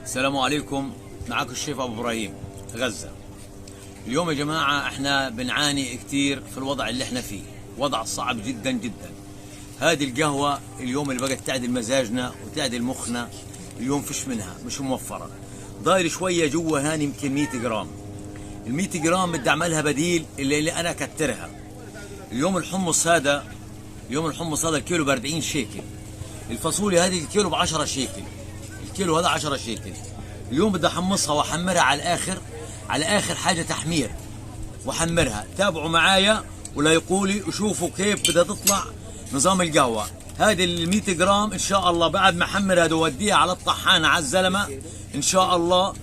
السلام عليكم. معكم الشيف ابو ابراهيم غزة. اليوم يا جماعة احنا بنعاني كتير في الوضع اللي احنا فيه، وضع صعب جدا جدا. هذه القهوة اليوم اللي بقت تعدل مزاجنا وتعدل مخنا اليوم فيش منها، مش موفرة. ضايل شوية جوا هاني يمكن 100 جرام. ال 100 جرام بدي اعملها بديل اللي انا كترها. اليوم الحمص هذا الكيلو ب 40 شيكل. الفاصوليا هذه الكيلو ب 10 شيكل. الكيلو هذا 10 شيكل. اليوم بدي احمصها واحمرها على اخر حاجه تحمير، واحمرها. تابعوا معايا ولا يقولي وشوفوا كيف بدها تطلع نظام القهوه. هذه ال 100 جرام ان شاء الله بعد ما احمرها اوديها على الطحانه على الزلمه ان شاء الله.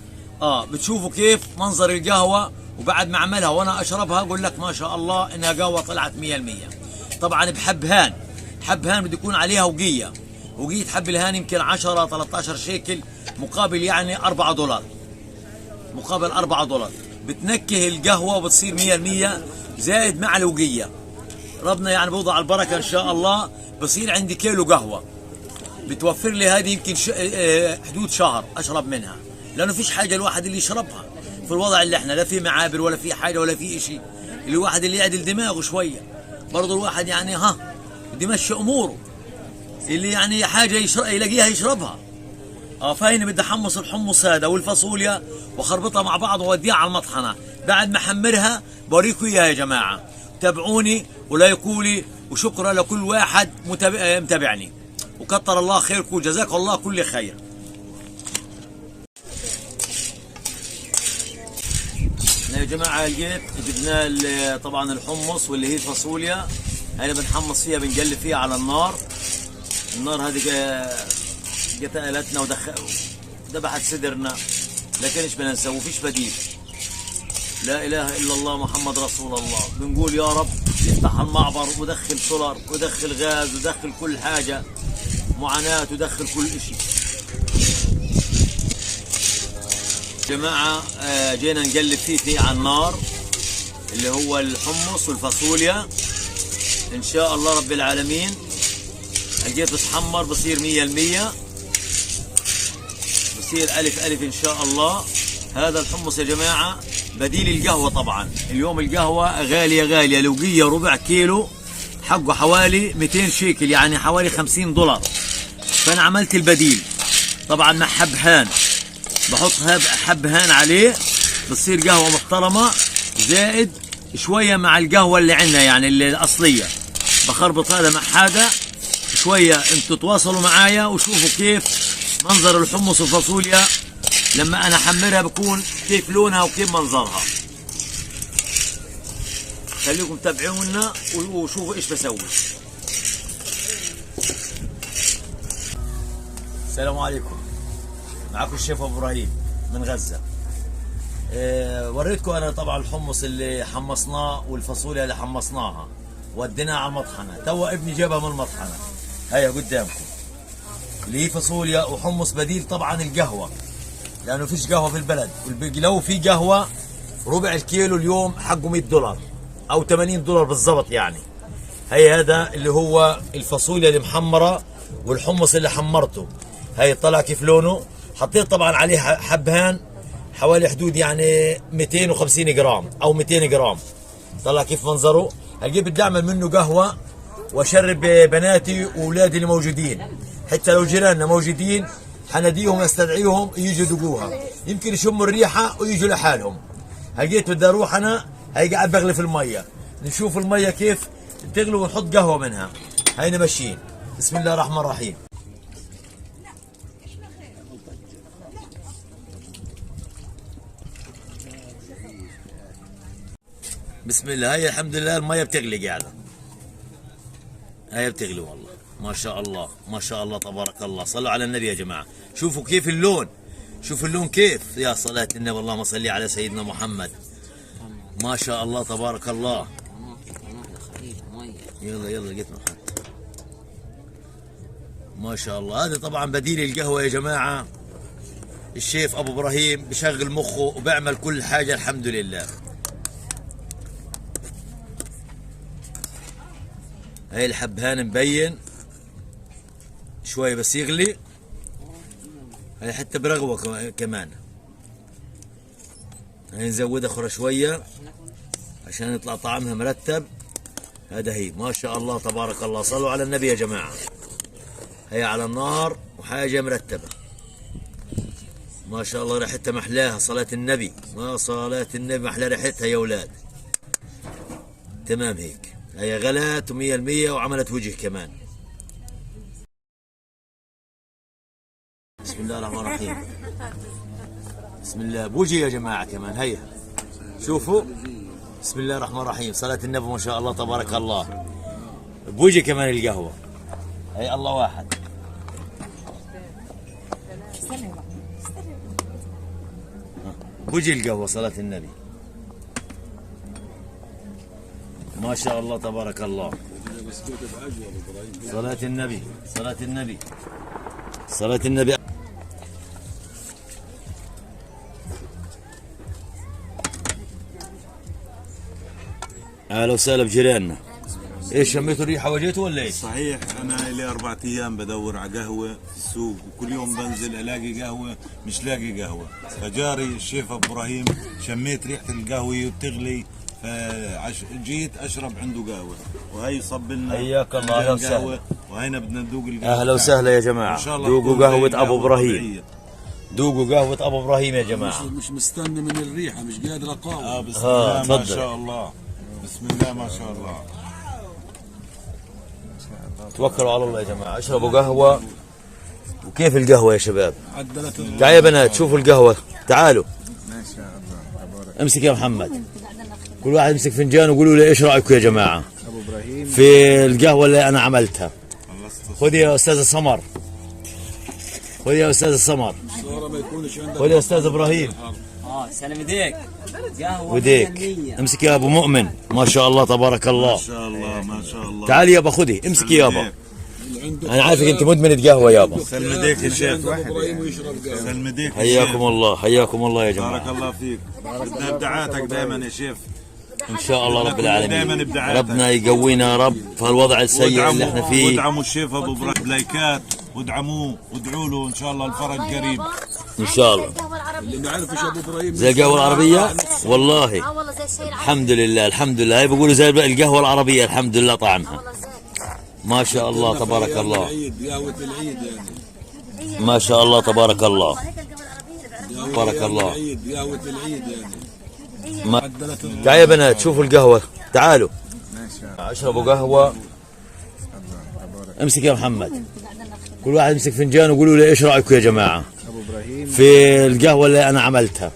بتشوفوا كيف منظر القهوه، وبعد ما اعملها وانا اشربها اقول لك ما شاء الله انها قهوه طلعت 100%. طبعا بحبهان، حبهان بده يكون عليها وقيه حب الهان يمكن 10 13 شيكل، مقابل يعني $4، مقابل $4. بتنكه القهوه وبتصير 100% زائد مع الوقيه. ربنا يعني بوضع البركه ان شاء الله. بصير عندي كيلو قهوه بتوفر لي هذه يمكن حدود شهر اشرب منها، لانه فيش حاجه الواحد اللي يشربها في الوضع اللي احنا، لا في معابر ولا في حاجه ولا في شيء. الواحد اللي يعدل دماغه شويه برضه، الواحد يعني بده يمشي اموره، اللي يعني حاجه يلاقيها يشربها. فهيني بدي احمص الحمص هذا والفاصوليا واخربطها مع بعض واوديها على المطحنه. بعد ما احمرها بوريكم اياها يا جماعه. تابعوني ولا يقولي، وشكرا لكل واحد متابعني، وكتر الله خيركم وجزاك الله كل خير. يا جماعه لقيت جبنا طبعا الحمص واللي هي الفاصوليا. هاي بنحمص فيها، بنقلب فيها على النار هذه قتلتنا ودبحت صدرنا، لكن ايش بدنا نسوي؟ فيش بديل. لا اله الا الله محمد رسول الله. بنقول يا رب يفتح المعبر ودخل سولر ودخل غاز ودخل كل حاجه، معاناه ودخل كل شيء. جماعه جينا نقلب فيه على النار اللي هو الحمص والفاصوليا. ان شاء الله رب العالمين لقيت بتحمر بصير 100%، بصير ألف ان شاء الله. هذا الحمص يا جماعه بديل القهوه. طبعا اليوم القهوه غاليه، لوقيه ربع كيلو حقه حوالي 200 شيكل، يعني حوالي $50. فانا عملت البديل طبعا مع حبهان، بحط حبهان عليه بتصير قهوه محترمه، زائد شويه مع القهوه اللي عندنا يعني اللي الاصليه. بخربط هذا مع هذا شويه. انتوا تواصلوا معايا وشوفوا كيف منظر الحمص والفاصوليا لما انا احمرها بكون كيف لونها وكيف منظرها. خليكم تابعونا وشوفوا ايش بسوي. السلام عليكم. معكم الشيف ابو ابراهيم من غزة. وريتكم انا طبعا الحمص اللي حمصناه والفاصوليا اللي حمصناها وديناها على المطحنه. توا ابني جابها من المطحنه، هيا قدامكم اللي هي فاصوليا وحمص بديل طبعا القهوه، لانه فيش قهوه في البلد. لو في قهوه ربع الكيلو اليوم حقه $100 او $80 بالضبط يعني. هي هذا اللي هو الفاصوليا اللي محمره والحمص اللي حمرته. هي طلع كيف لونه. حطيت طبعا عليه حبهان حوالي حدود يعني 250 جرام او 200 جرام. طلع كيف منظره. هجيب بدي اعمل منه قهوه واشرب بناتي واولادي اللي موجودين، حتى لو جيراننا موجودين حناديهم استدعيهم يجوا يدوقوها، يمكن يشموا الريحه ويجوا لحالهم. هجيت بدي اروح انا، هي قاعد بغلي في الميه، نشوف الميه كيف تغلي ونحط قهوه منها. هينا ماشيين. بسم الله الرحمن الرحيم. بسم الله. هي الحمد لله الميه بتغلي قاعده، هي بتغلي والله. ما شاء الله ما شاء الله تبارك الله. صلوا على النبي يا جماعه. شوفوا كيف اللون، شوفوا اللون كيف. يا صلاه النبي اللهم صل على سيدنا محمد. ما شاء الله تبارك الله. يلا لقيت محمد. ما شاء الله. هذا طبعا بديل القهوه يا جماعه. الشيف ابو ابراهيم بشغل مخه وبيعمل كل حاجه الحمد لله. هاي الحبهان مبين شوي بس يغلي. هي حتى برغوة كمان. هي نزودها اخرى شوية عشان يطلع طعمها مرتب. هذا هي ما شاء الله تبارك الله. صلوا على النبي يا جماعة. هي على النار وحاجة مرتبة ما شاء الله. ريحتها محلاها صلاة النبي. ما صلاة النبي محلى ريحتها يا اولاد. تمام هيك. هي غلت 100% وعملت وجه كمان. بسم الله الرحمن الرحيم. بسم الله بوجه يا جماعة كمان. هيا شوفوا. بسم الله الرحمن الرحيم. صلاة النبي ما شاء الله تبارك الله. بوجه كمان القهوة. هي الله واحد. بوجه القهوة صلاة النبي ما شاء الله تبارك الله. صلاة النبي صلاة النبي صلاة النبي. اهلا وسهلا بجيراننا. ايش شميتوا الريحه وجيتوا ولا ايش؟ صحيح. انا لي 4 ايام بدور على قهوه في السوق، وكل يوم بنزل الاقي قهوه مش لاقي قهوه، فجاري الشيف ابو ابراهيم شميت ريحه القهوه وبتغلي، فجيت اشرب عنده قهوه، وهي صب لنا. حياك الله. اهلا وسهلا. وهينا بدنا ندوق القهوه. اهلا وسهلا يا جماعه. ذوقوا قهوه ابو ابراهيم. ذوقوا قهوه ابو ابراهيم يا جماعه. مش مستني من الريحه، مش قادر اقاوم. بسم الله ما شاء الله. بسم الله ما شاء الله. توكلوا على الله يا جماعه. اشربوا قهوه. وكيف القهوه يا شباب؟ عدلت تعالوا يا بنات شوفوا القهوه. تعالوا. ما شاء الله. امسك يا محمد. كل واحد يمسك فنجان وقولوا لي ايش رايكم يا جماعه ابو ابراهيم في القهوه اللي انا عملتها. خذ يا استاذ سمر. خذ يا استاذ سمر. خذ يا استاذ ابراهيم. سلام ايديك. قهوه وديك. امسك يا ابو مؤمن. ما شاء الله تبارك الله. ما شاء الله ما شاء الله. تعال يابا خذي. امسك يابا. انا عارفك انت مدمنة قهوه يابا. سلم ايديك يا شيخ. سلم ايديك. حياكم الله. حياكم الله يا جماعه. بارك الله فيك. بدنا ابداعاتك دائما يا شيف. ان شاء الله رب العالمين. دائما ابداعاتك. ربنا يقوينا يا رب في الوضع السيء اللي احنا فيه. وادعموا الشيف ابو ابراهيم لايكات، وادعموه وادعوا له ان شاء الله الفرج قريب ان شاء الله. اللي ما يعرفش ابو ابراهيم زي القهوه العربيه والله. الحمد لله الحمد لله. هي بيقولوا زي القهوه العربيه. الحمد لله طعمها ما شاء الله تبارك الله. قهوه العيد يعني. ما شاء الله تبارك الله. بارك الله. قهوه العيد يعني. تعالوا يا بنات شوفوا القهوه. تعالوا اشربوا قهوه. امسك يا محمد. كل واحد يمسك فنجان وقولوا لي ايش رايكم يا جماعه في القهوه اللي انا عملتها.